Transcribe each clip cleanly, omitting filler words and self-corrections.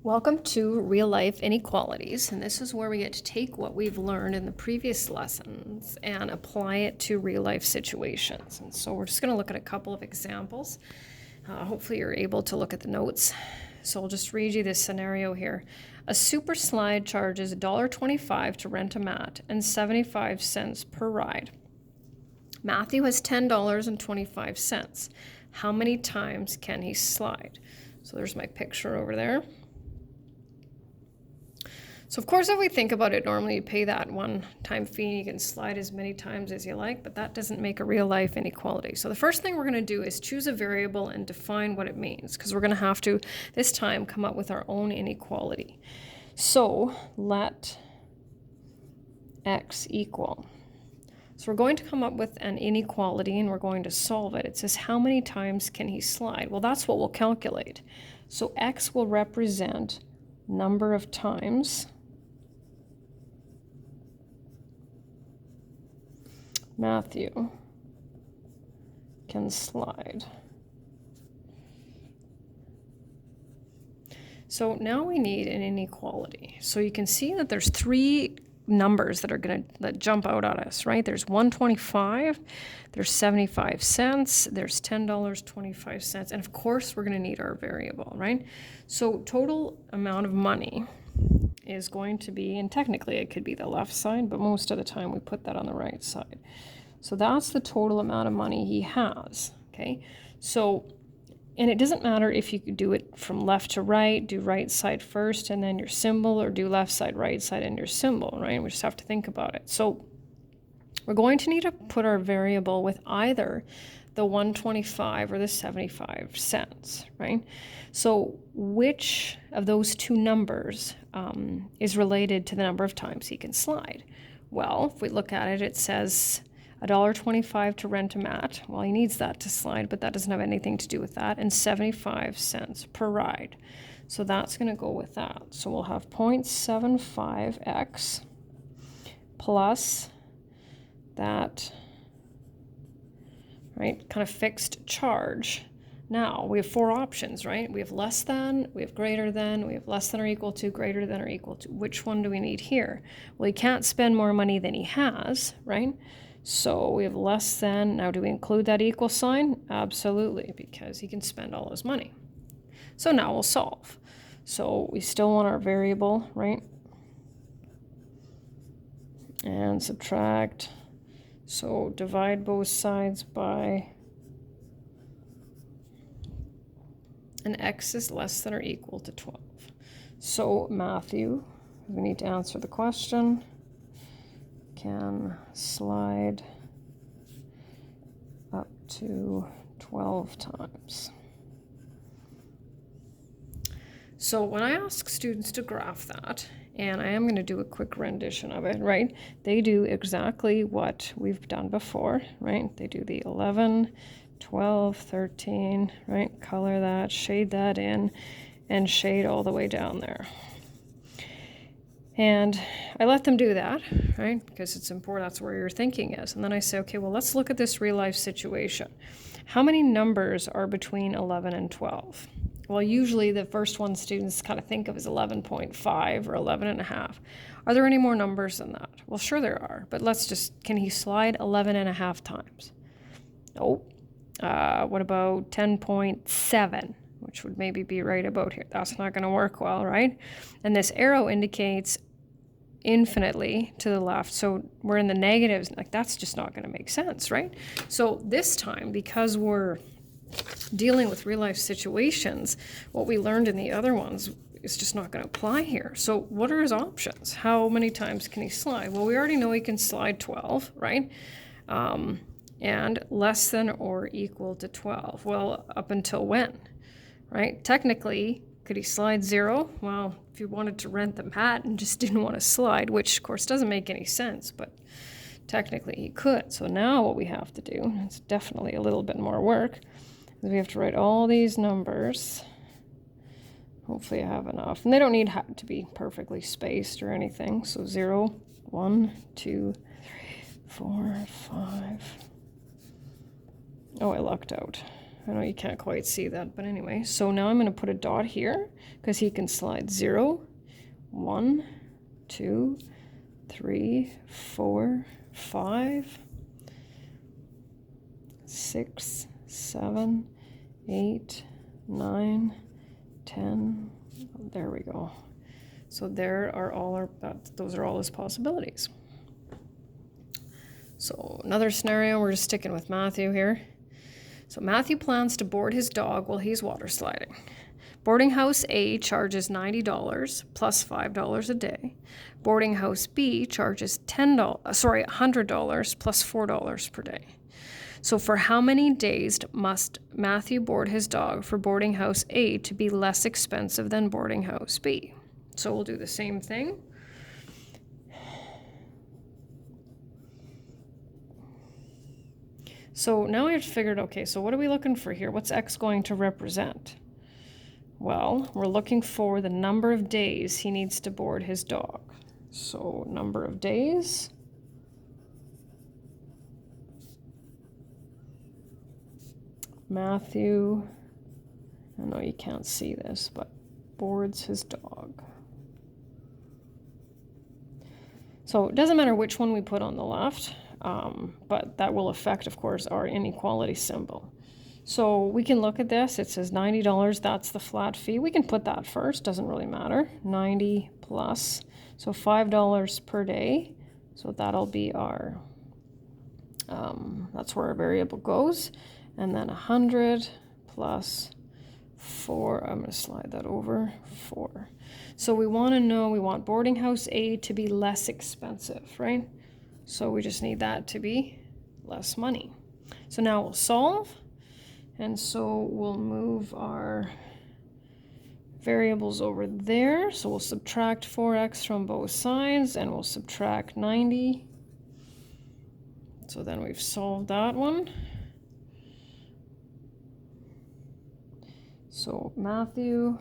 Welcome to Real Life Inequalities, and this is where we get to take what we've learned in the previous lessons and apply it to real life situations. And so we're just going to look at a couple of examples. Hopefully you're able to look at the notes. So I'll just read you this scenario here. A super slide charges $1.25 to rent a mat and 75 cents per ride. Matthew has $10.25. How many times can he slide? So there's my picture over there. So of course, if we think about it, normally you pay that one-time fee and you can slide as many times as you like, but that doesn't make a real-life inequality. So the first thing we're going to do is choose a variable and define what it means, because we're going to have to, this time, come up with our own inequality. So let x equal. So we're going to come up with an inequality and we're going to solve it. It says, how many times can he slide? Well, that's what we'll calculate. So x will represent number of times Matthew can slide. So now we need an inequality. So you can see that there's three numbers that jump out at us, right? There's 125, there's 75 cents, there's $10.25, and of course we're going to need our variable, right? So total amount of money is going to be, and technically it could be the left side, but most of the time we put that on the right side. So that's the total amount of money he has, okay? So, and it doesn't matter if you do it from left to right, do right side first and then your symbol, or do left side, right side, and your symbol, right? We just have to think about it. So we're going to need to put our variable with either the 125 or the 75 cents, right? So which of those two numbers is related to the number of times he can slide? Well, if we look at it, it says $1.25 to rent a mat. Well, he needs that to slide, but that doesn't have anything to do with that. And 75 cents per ride. So that's going to go with that. So we'll have 0.75x plus that, right, kind of fixed charge. Now, we have four options, right? We have less than, we have greater than, we have less than or equal to, greater than or equal to. Which one do we need here? Well, he can't spend more money than he has, right? So we have less than. Now, do we include that equal sign? Absolutely, because he can spend all his money. So now we'll solve. So we still want our variable, right? And subtract. So divide both sides by, and x is less than or equal to 12. So Matthew, we need to answer the question, can slide up to 12 times. So when I ask students to graph that, and I am going to do a quick rendition of it, right? They do exactly what we've done before, right? They do the 11, 12, 13, right? Color that, shade that in, and shade all the way down there. And I let them do that, right? Because it's important, that's where your thinking is. And then I say, okay, well, let's look at this real life situation. How many numbers are between 11 and 12? Well, usually the first one students kind of think of as 11.5 or 11.5. Are there any more numbers than that? Well, sure there are, but let's just, can he slide 11.5 times? Nope. What about 10.7, which would maybe be right about here? That's not going to work well, right? And this arrow indicates infinitely to the left, so we're in the negatives. Like, that's just not going to make sense, right? So this time, because we're dealing with real life situations, what we learned in the other ones is just not going to apply here. So what are his options? How many times can he slide? Well, we already know he can slide 12, right? And less than or equal to 12. Well, up until when, right? Technically, could he slide 0? Well, if you wanted to rent the mat and just didn't want to slide, which of course doesn't make any sense, but technically he could. So now what we have to do, it's definitely a little bit more work, is we have to write all these numbers. Hopefully I have enough. And they don't need to be perfectly spaced or anything. So 0, 1, 2, 3, 4, 5. Oh, I lucked out. I know you can't quite see that, but anyway. So now I'm going to put a dot here because he can slide 0, 1, 2, 3, 4, 5, 6, 7, 8, 9, 10. There we go. So there are all our, those are all his possibilities. So another scenario, we're just sticking with Matthew here. So Matthew plans to board his dog while he's water sliding. Boarding house A charges $90 plus $5 a day. Boarding house B charges $100 plus $4 per day. So for how many days must Matthew board his dog for boarding house A to be less expensive than boarding house B? So we'll do the same thing. So now I've figured, okay, so what are we looking for here? What's X going to represent? Well, we're looking for the number of days he needs to board his dog. So number of days. Matthew, I know you can't see this, but boards his dog. So it doesn't matter which one we put on the left, but that will affect, of course, our inequality symbol. So we can look at this. It says $90, that's the flat fee. We can put that first, doesn't really matter. 90 plus, so $5 per day. So that'll be our, that's where our variable goes. And then 100 plus 4, I'm going to slide that over, 4. So we want to know, we want boarding house A to be less expensive, right? So we just need that to be less money. So now we'll solve. And so we'll move our variables over there. So we'll subtract 4x from both sides and we'll subtract 90. So then we've solved that one. So Matthew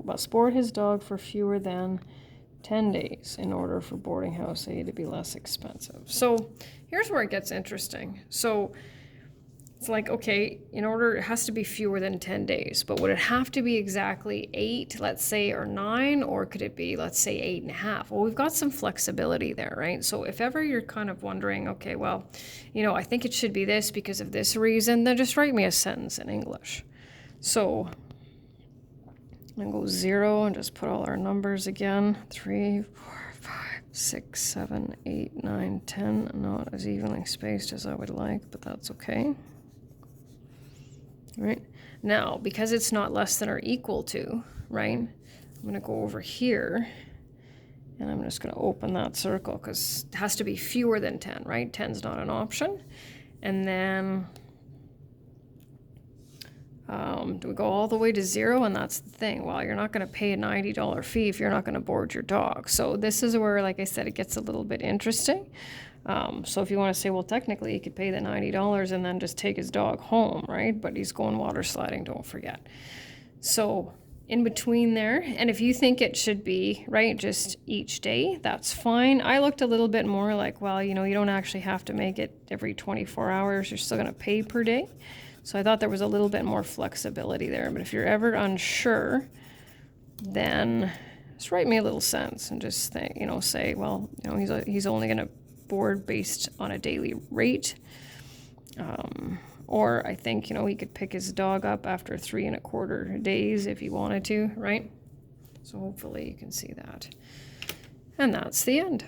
must board his dog for fewer than 10 days in order for boarding house A to be less expensive. So here's where it gets interesting. So it's like, okay, in order, it has to be fewer than 10 days, but would it have to be exactly 8, let's say, or 9, or could it be, let's say, 8.5? Well, we've got some flexibility there, right? So if ever you're kind of wondering, okay, well, you know, I think it should be this because of this reason, then just write me a sentence in English. So I'm going to go 0 and just put all our numbers again. 3, 4, 5, 6, 7, 8, 9, 10. Not as evenly spaced as I would like, but that's okay. Right? Now, because it's not less than or equal to, right, I'm going to go over here and I'm just going to open that circle because it has to be fewer than 10, right? 10 is not an option. And then do we go all the way to 0? And that's the thing. Well, you're not going to pay a $90 fee if you're not going to board your dog. So this is where, like I said, it gets a little bit interesting. So if you want to say, well, technically he could pay the $90 and then just take his dog home, right? But he's going water sliding, don't forget. So in between there, and if you think it should be, right, just each day, that's fine. I looked a little bit more like, well, you know, you don't actually have to make it every 24 hours. You're still going to pay per day. So I thought there was a little bit more flexibility there. But if you're ever unsure, then just write me a little sentence and just think, you know, say, well, you know, he's only going to board based on a daily rate. Or I think, you know, he could pick his dog up after 3 1/4 days if he wanted to, right? So hopefully you can see that. And that's the end.